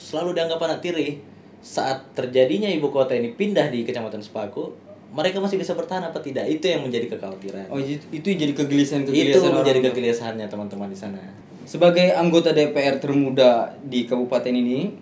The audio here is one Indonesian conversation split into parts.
selalu dianggap anak tiri. Saat terjadinya ibu kota ini pindah di Kecamatan Sepaku, mereka masih bisa bertahan apa tidak? Itu yang menjadi kekhawatiran. Oh, itu jadi kegelisahan Itu menjadi orang. kegelisahannya teman-teman di sana. Sebagai anggota DPR termuda di kabupaten ini,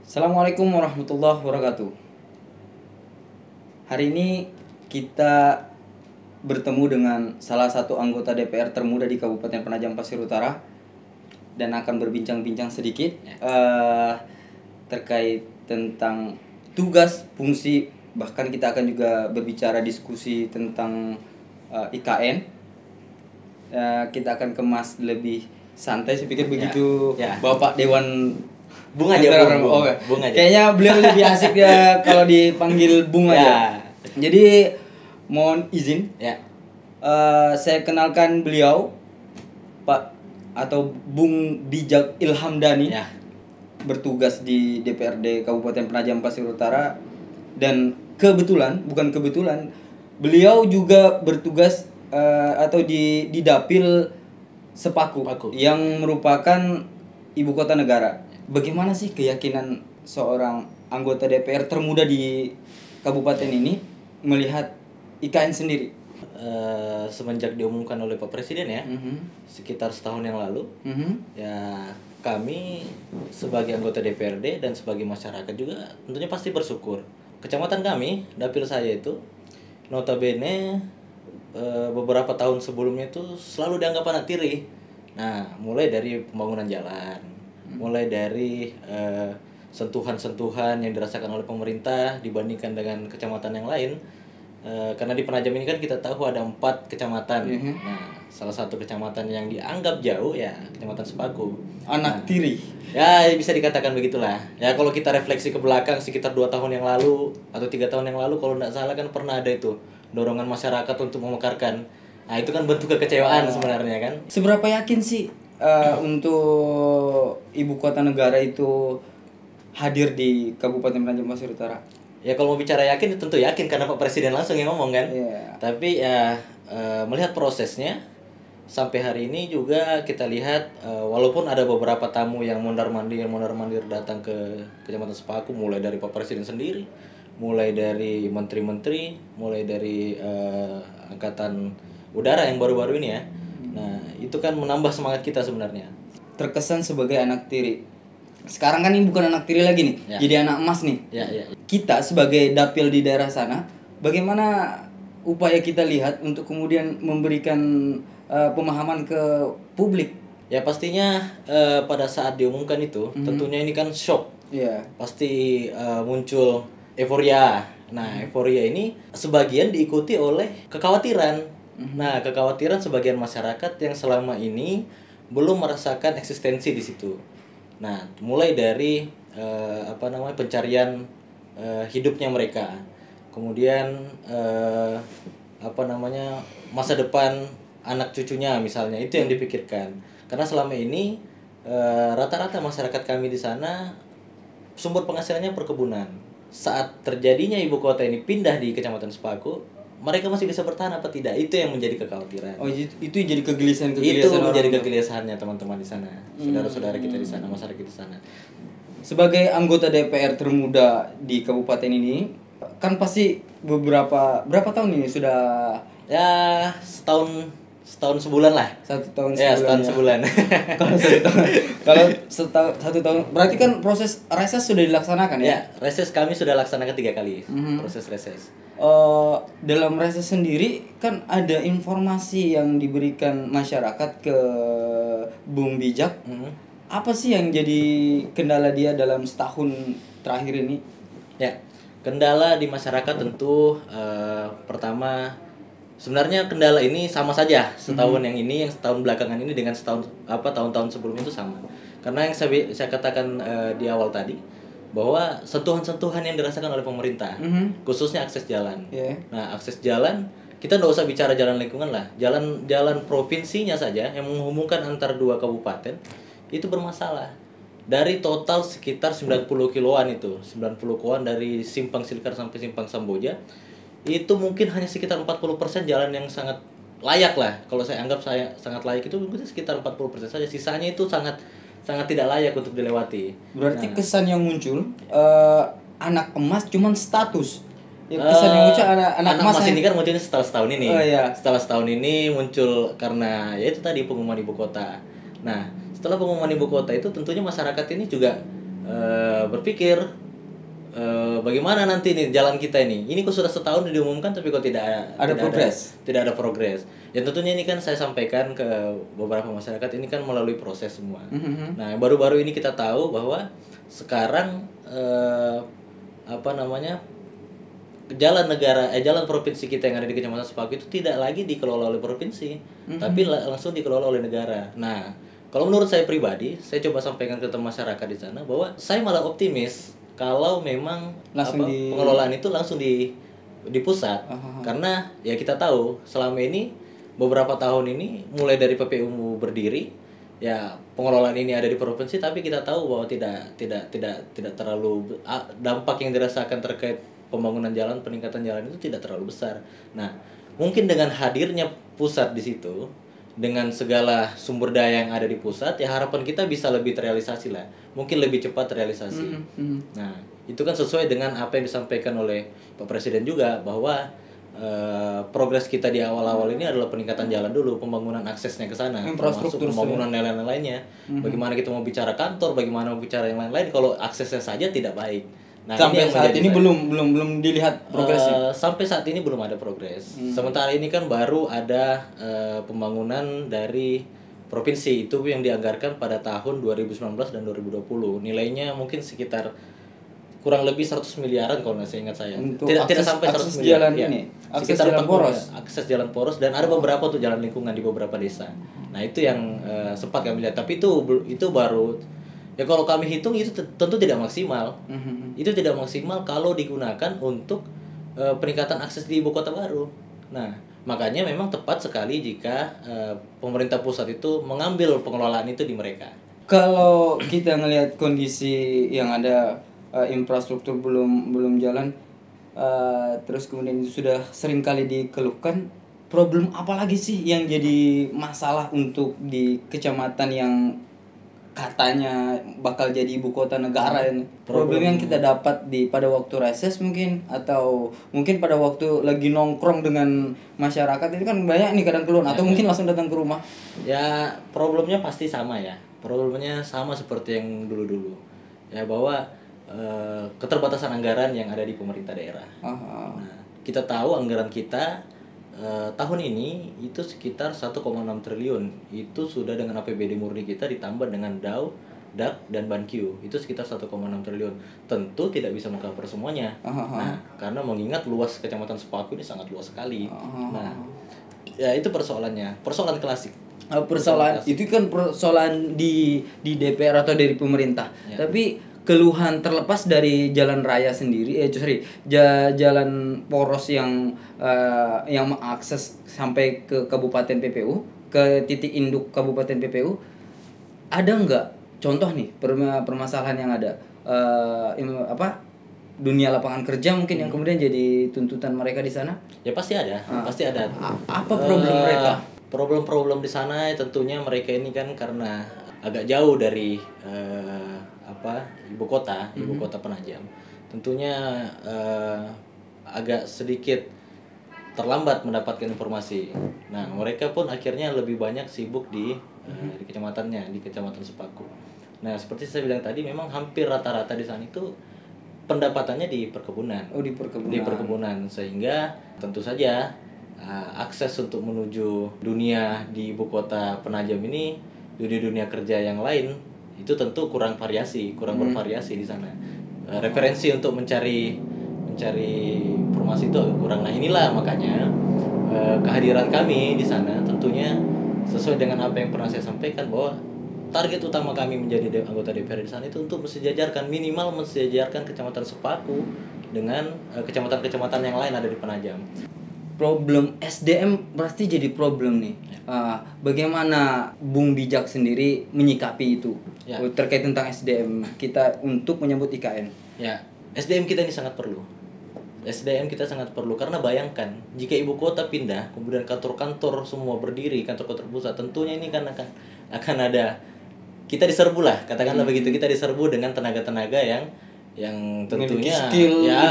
Assalamualaikum warahmatullahi wabarakatuh. Hari ini kita bertemu dengan salah satu anggota DPR termuda di Kabupaten Penajam Pasir Utara dan akan berbincang-bincang sedikit terkait tentang tugas, fungsi, bahkan kita akan juga berbicara diskusi tentang IKN. Kita akan kemas lebih santai, saya pikir begitu. Ya. Bapak Dewan Bung aja, Bung. Bung aja. Kayaknya beliau lebih asik ya kalau dipanggil Bung aja. Jadi mohon izin. Ya. Saya kenalkan beliau, Pak atau Bung Bijak Ilhamdani. Ya. Bertugas di DPRD Kabupaten Penajam Pasir Utara, dan bukan kebetulan beliau juga bertugas atau di Dapil Sepaku yang merupakan ibu kota negara. Bagaimana sih keyakinan seorang anggota DPR termuda di kabupaten ini melihat IKN sendiri? Semenjak diumumkan oleh Pak Presiden ya, sekitar setahun yang lalu, ya kami sebagai anggota DPRD dan sebagai masyarakat juga tentunya pasti bersyukur. Kecamatan kami, dapil saya itu, notabene beberapa tahun sebelumnya itu selalu dianggap anak tiri. Nah, mulai dari pembangunan jalan, mulai dari sentuhan-sentuhan yang dirasakan oleh pemerintah dibandingkan dengan kecamatan yang lain. Karena di Penajam ini kan kita tahu ada 4 kecamatan. Nah, salah satu kecamatan yang dianggap jauh ya Kecamatan Sepaku. Anak tiri. Ya, bisa dikatakan begitulah. Ya, kalau kita refleksi ke belakang sekitar 2 tahun yang lalu atau 3 tahun yang lalu kalau tidak salah kan pernah ada itu dorongan masyarakat untuk memekarkan. Nah, itu kan bentuk kekecewaan sebenarnya kan. Seberapa yakin sih untuk ibu kota negara itu hadir di Kabupaten Penajam Pasir Utara? Ya kalau mau bicara yakin tentu yakin karena Pak Presiden langsung yang ngomong kan. Tapi ya melihat prosesnya sampai hari ini juga kita lihat walaupun ada beberapa tamu yang mondar-mandir datang ke Kecamatan Sepaku, mulai dari Pak Presiden sendiri, mulai dari menteri-menteri, mulai dari angkatan udara yang baru-baru ini ya. Nah, itu kan menambah semangat kita sebenarnya. Terkesan sebagai anak tiri. Sekarang kan ini bukan anak tiri lagi nih, jadi anak emas nih. Kita sebagai dapil di daerah sana, bagaimana upaya kita lihat untuk kemudian memberikan pemahaman ke publik? Ya pastinya pada saat diumumkan itu, tentunya ini kan shock. Pasti muncul euforia. Nah, euforia ini sebagian diikuti oleh kekhawatiran. Nah, kekhawatiran sebagian masyarakat yang selama ini belum merasakan eksistensi di situ. Nah, mulai dari pencarian hidupnya mereka, kemudian masa depan anak cucunya misalnya, itu yang dipikirkan. Karena selama ini rata-rata masyarakat kami di sana sumber penghasilannya perkebunan. Saat terjadinya ibu kota ini pindah di Kecamatan Sepaku, mereka masih bisa bertahan apa tidak? Itu yang menjadi kekhawatiran. Oh, itu jadi kegelisahan itu menjadi kegelisahannya teman-teman di sana, saudara-saudara kita di sana, masyarakat di sana. Sebagai anggota DPR termuda di kabupaten ini, kan pasti berapa tahun ini sudah? Ya setahun sebulan lah. 1 tahun sebulan. Ya, setahun sebulan. Kalau satu tahun berarti kan proses reses sudah dilaksanakan ya? Ya, reses kami sudah laksanakan 3 kali. Proses reses. Dalam reses sendiri kan ada informasi yang diberikan masyarakat ke Bung Bijak. Apa sih yang jadi kendala dia dalam setahun terakhir ini? Ya, kendala di masyarakat tentu pertama, sebenarnya kendala ini sama saja setahun yang ini, yang setahun belakangan ini dengan tahun-tahun sebelumnya itu sama. Karena yang saya katakan di awal tadi, bahwa sentuhan-sentuhan yang dirasakan oleh pemerintah, khususnya akses jalan. Nah, akses jalan, kita nggak usah bicara jalan lingkungan lah, jalan provinsinya saja yang menghubungkan antara 2 kabupaten itu bermasalah. Dari total sekitar 90 kiloan itu, 90 kiloan dari Simpang Silkar sampai Simpang Samboja, itu mungkin hanya sekitar 40% jalan yang sangat layak lah. Kalau saya anggap saya sangat layak itu mungkin sekitar 40% saja. Sisanya itu sangat sangat tidak layak untuk dilewati. Berarti Nah, kesan yang muncul anak emas cuman status. Ya, kesan yang muncul anak emas emas yang- ini kan munculnya setelah setahun ini. Oh, iya. Setelah setahun ini muncul karena ya itu tadi pengumuman ibu kota. Nah, setelah pengumuman ibu kota itu tentunya masyarakat ini juga berpikir bagaimana nanti nih jalan kita ini. Ini kok sudah setahun diumumkan tapi kok Ada progres. tidak ada progres. Ya tentunya ini kan saya sampaikan ke beberapa masyarakat ini kan melalui proses semua. Nah, baru-baru ini kita tahu bahwa sekarang apa namanya? Jalan provinsi kita yang ada di Kecamatan Sepaku itu tidak lagi dikelola oleh provinsi, tapi langsung dikelola oleh negara. Nah, kalau menurut saya pribadi, saya coba sampaikan ke masyarakat di sana bahwa saya malah optimis kalau memang Langsung pengelolaan itu langsung di pusat. Karena ya kita tahu selama ini beberapa tahun ini mulai dari PPU berdiri, ya pengelolaan ini ada di provinsi, tapi kita tahu bahwa tidak terlalu dampak yang dirasakan terkait pembangunan jalan, peningkatan jalan itu tidak terlalu besar. Nah, mungkin dengan hadirnya pusat di situ, dengan segala sumber daya yang ada di pusat, ya harapan kita bisa lebih terrealisasi lah. Mungkin lebih cepat terrealisasi. Nah, itu kan sesuai dengan apa yang disampaikan oleh Pak Presiden juga bahwa progres kita di awal-awal ini adalah peningkatan jalan dulu, pembangunan aksesnya ke sana, Infrastruktur, termasuk pembangunan lain-lainnya. Bagaimana kita mau bicara kantor, bagaimana mau bicara yang lain-lain kalau aksesnya saja tidak baik. Nah, sampai yang saat menjadi ini saya. belum dilihat progresnya. Sampai saat ini belum ada progres. Sementara ini kan baru ada pembangunan dari provinsi itu yang dianggarkan pada tahun 2019 dan 2020. Nilainya mungkin sekitar kurang lebih 100 miliaran kalau saya ingat saya. Untuk Tidak sampai 100 akses miliar. jalan Ya. ini, akses Sekitar jalan 40 poros. akses jalan poros dan ada beberapa tuh jalan lingkungan di beberapa desa. Nah, itu yang sempat kami lihat, tapi itu baru ya kalau kami hitung itu tentu tidak maksimal. Itu tidak maksimal kalau digunakan untuk peningkatan akses di ibu kota baru. Nah, makanya memang tepat sekali jika pemerintah pusat itu mengambil pengelolaan itu di mereka. Kalau kita ngelihat kondisi yang ada, infrastruktur belum jalan, terus kemudian itu sudah sering kali dikeluhkan, problem apa lagi sih yang jadi masalah untuk di kecamatan yang katanya bakal jadi ibu kota negara ini? Problem yang kita dapat pada waktu reses mungkin, atau mungkin pada waktu lagi nongkrong dengan masyarakat itu kan banyak nih kadang keluhan, atau mungkin langsung datang ke rumah. Ya, problemnya pasti sama ya. Problemnya sama seperti yang dulu-dulu. Ya, bahwa keterbatasan anggaran yang ada di pemerintah daerah. Nah, kita tahu anggaran kita tahun ini itu sekitar 1,6 triliun. Itu sudah dengan APBD murni kita ditambah dengan DAU, DAK, dan BANQ. Itu sekitar 1,6 triliun. Tentu tidak bisa mengcover semuanya. Nah, karena mengingat luas Kecamatan Sepaku ini sangat luas sekali. Nah, ya itu persoalannya. Persoalan klasik. Persoalan itu kan persoalan di DPR atau dari pemerintah. Ya. Tapi keluhan terlepas dari jalan raya sendiri, jalan poros yang mengakses sampai ke Kabupaten PPU, ke titik induk Kabupaten PPU, ada nggak contoh nih permasalahan yang ada, dunia lapangan kerja mungkin yang kemudian jadi tuntutan mereka di sana? Ya pasti ada, pasti ada. Apa problem mereka? Problem-problem di sana tentunya mereka ini kan karena agak jauh dari ibu kota Penajam. Tentunya agak sedikit terlambat mendapatkan informasi. Nah, mereka pun akhirnya lebih banyak sibuk di kecamatannya, di Kecamatan Sepaku. Nah, seperti saya bilang tadi, memang hampir rata-rata di sana itu pendapatannya di perkebunan. Di perkebunan. Di perkebunan, sehingga tentu saja akses untuk menuju dunia di ibu kota Penajam ini, dunia kerja yang lain itu tentu kurang bervariasi di sana. Referensi untuk mencari informasi itu agak kurang. Nah, inilah makanya kehadiran kami di sana tentunya sesuai dengan apa yang pernah saya sampaikan, bahwa target utama kami menjadi anggota DPR di sana itu untuk minimal mensejajarkan Kecamatan Sepaku dengan kecamatan-kecamatan yang lain ada di Penajam. Problem SDM pasti jadi problem nih. Bagaimana Bung Bijak sendiri menyikapi itu, terkait tentang SDM kita untuk menyambut IKN? Ya, SDM kita ini sangat perlu. SDM kita sangat perlu karena bayangkan jika ibu kota pindah, kemudian kantor-kantor semua berdiri, kantor-kantor pusat, tentunya ini kan akan ada kita diserbu lah, katakanlah begitu, kita diserbu dengan tenaga-tenaga yang tentunya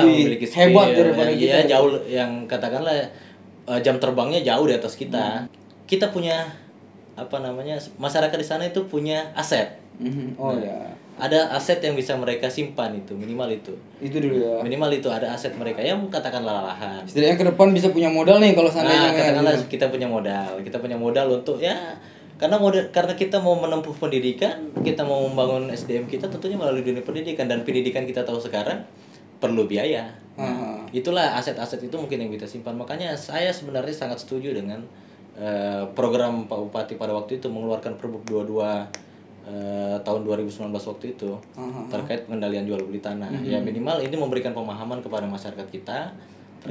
memiliki skill hebat daripada yang, kita. ya, jauh yang katakanlah jam terbangnya jauh di atas kita. Kita punya masyarakat di sana itu punya aset. Oh Nah, ya. ada aset yang bisa mereka simpan itu minimal itu. Itu dulu ya. Minimal itu ada aset mereka yang katakanlah lahan. Setidaknya ke depan bisa punya modal nih kalau seandainya Katakanlah gitu. kita punya modal untuk karena kita mau menempuh pendidikan, kita mau membangun SDM kita tentunya melalui dunia pendidikan, dan pendidikan kita tahu sekarang perlu biaya. Itulah aset-aset itu mungkin yang kita simpan. Makanya saya sebenarnya sangat setuju dengan program Pak Bupati pada waktu itu mengeluarkan Perbuk 22 tahun 2019 waktu itu terkait pengendalian jual beli tanah. Ya minimal ini memberikan pemahaman kepada masyarakat kita.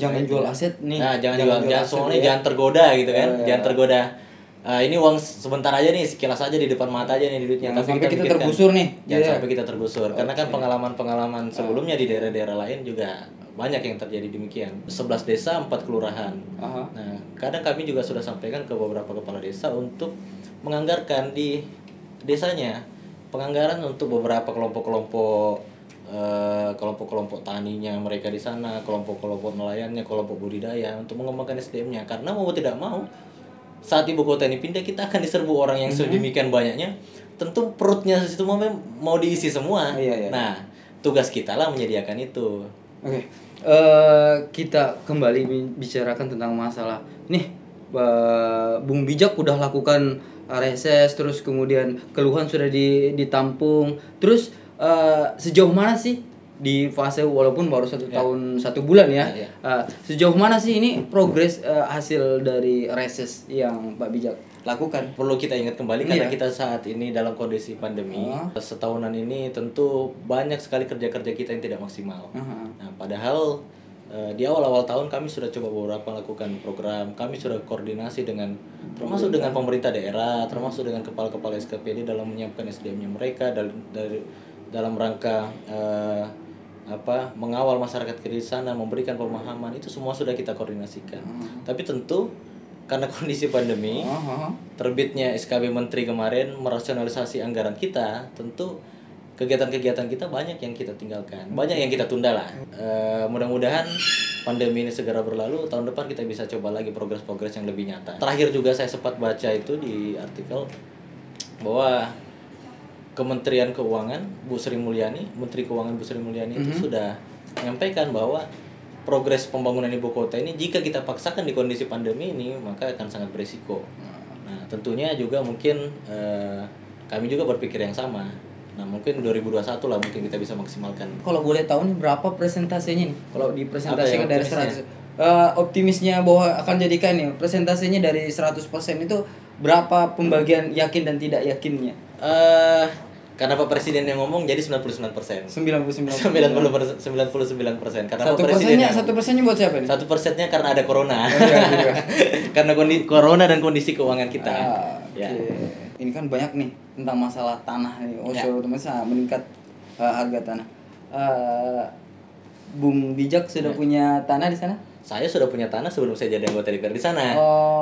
Jangan jual aset nih. Nah, jangan soalnya jangan tergoda gitu kan. Jangan tergoda. Ini uang sebentar aja nih, sekilas aja di depan mata aja nih duitnya. Jangan Tapi sampai kita pikirkan, tergusur nih. Jangan sampai kita tergusur. Karena kan pengalaman-pengalaman sebelumnya di daerah-daerah lain juga banyak yang terjadi demikian. 11 desa, 4 kelurahan. Nah, kadang kami juga sudah sampaikan ke beberapa kepala desa untuk menganggarkan di desanya penganggaran untuk beberapa kelompok-kelompok taninya mereka di sana, kelompok-kelompok nelayannya, kelompok budidaya untuk mengembangkan SDM-nya. Karena mau tidak mau saat ibu kota ini pindah, kita akan diserbu orang yang sedemikian banyaknya. Tentu perutnya situ mau diisi semua. Nah, tugas kita lah menyediakan itu. Oke. Kita kembali bicarakan tentang masalah nih. Bung Bijak udah lakukan reses, terus kemudian keluhan sudah ditampung. Terus sejauh mana sih di fase walaupun baru 1 tahun 1 bulan ya, sejauh mana sih ini progres hasil dari reses yang Pak Bijak lakukan? Perlu kita ingat kembali karena kita saat ini dalam kondisi pandemi. Setahunan ini tentu banyak sekali kerja-kerja kita yang tidak maksimal. Nah, padahal di awal-awal tahun kami sudah coba beberapa lakukan program. Kami sudah koordinasi termasuk dengan pemerintah daerah, termasuk dengan kepala-kepala SKPD dalam menyiapkan SDM-nya mereka dalam rangka mengawal masyarakat di sana, memberikan pemahaman, itu semua sudah kita koordinasikan. Tapi tentu karena kondisi pandemi, terbitnya SKB Menteri kemarin merasionalisasi anggaran kita, tentu kegiatan-kegiatan kita banyak yang kita tinggalkan, banyak yang kita tunda lah. Mudah-mudahan pandemi ini segera berlalu, tahun depan kita bisa coba lagi progres-progres yang lebih nyata. Terakhir juga saya sempat baca itu di artikel bahwa Kementerian Keuangan Menteri Keuangan Bu Sri Mulyani itu sudah menyampaikan bahwa progres pembangunan ibu kota ini jika kita paksakan di kondisi pandemi ini maka akan sangat berisiko. Nah, tentunya juga mungkin kami juga berpikir yang sama. Nah, mungkin 2021 lah mungkin kita bisa maksimalkan. Kalau boleh tahu nih berapa presentasinya nih? Kalau dipresentasikan dari 100 optimisnya bahwa akan jadikan nih presentasinya dari 100% itu berapa pembagian yakin dan tidak yakinnya? Karena Pak Presiden yang ngomong jadi 99%. 99%. Karena Pak Presiden 1%-nya buat siapa nih? 1%-nya karena ada corona. Karena corona dan kondisi keuangan kita. Ini kan banyak nih tentang masalah tanah nih. Terutama meningkat harga tanah. Bung Bijak sudah punya tanah di sana? Saya sudah punya tanah sebelum saya jadi anggota DPR di sana.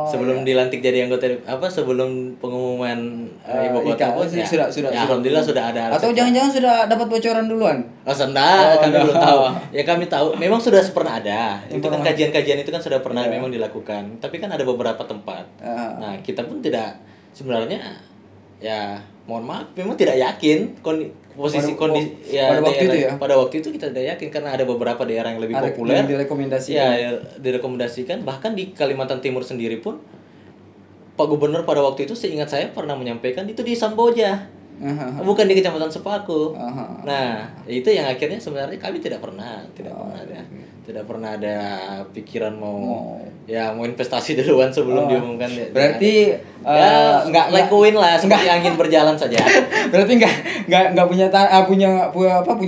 Sebelum dilantik jadi anggota sebelum pengumuman ibu kota pun sudah. Alhamdulillah sudah ada. Atau jangan-jangan sudah dapat bocoran duluan? Kami belum tahu. Ya kami tahu, memang sudah pernah ada. Itu kan kajian-kajian itu kan sudah pernah memang dilakukan. Tapi kan ada beberapa tempat. Nah, kita pun tidak sebenarnya mohon maaf memang tidak yakin pada waktu itu kita tidak yakin karena ada beberapa daerah yang lebih populer direkomendasikan. Bahkan di Kalimantan Timur sendiri pun Pak Gubernur pada waktu itu seingat saya pernah menyampaikan itu di Samboja, bukan di Kecamatan Sepaku. Nah, itu yang akhirnya sebenarnya kami tidak pernah ada pikiran mau investasi duluan sebelum diumumkan. Berarti nggak lakuin lah seperti angin berjalan saja. Berarti nggak punya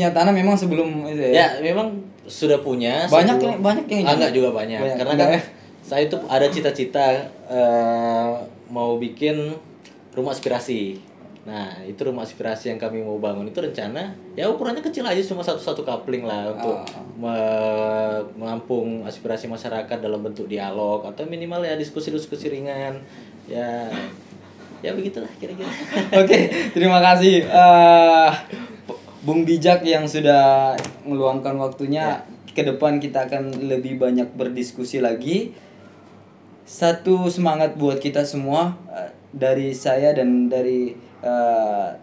tanah memang sebelum itu ya? Ya memang sudah punya. Banyak yang enggak juga banyak. Karena kan saya itu ada cita-cita mau bikin rumah aspirasi. Nah, itu rumah aspirasi yang kami mau bangun itu rencana ya ukurannya kecil aja, cuma satu coupling lah untuk menampung aspirasi masyarakat dalam bentuk dialog atau minimal ya diskusi-diskusi ringan. Ya begitulah kira-kira. Oke, terima kasih Bung Bijak yang sudah meluangkan waktunya. Ke depan kita akan lebih banyak berdiskusi lagi. Satu semangat buat kita semua, dari saya dan dari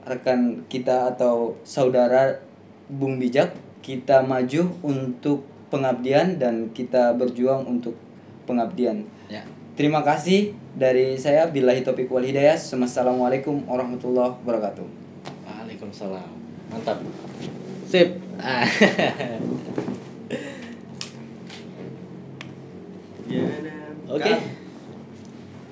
rekan kita atau saudara Bung Bijak, kita maju untuk pengabdian dan kita berjuang untuk pengabdian. Ya. Terima kasih dari saya. Billahi taufiq wal hidayah. Assalamualaikum warahmatullahi wabarakatuh. Waalaikumsalam. Mantap. Sip.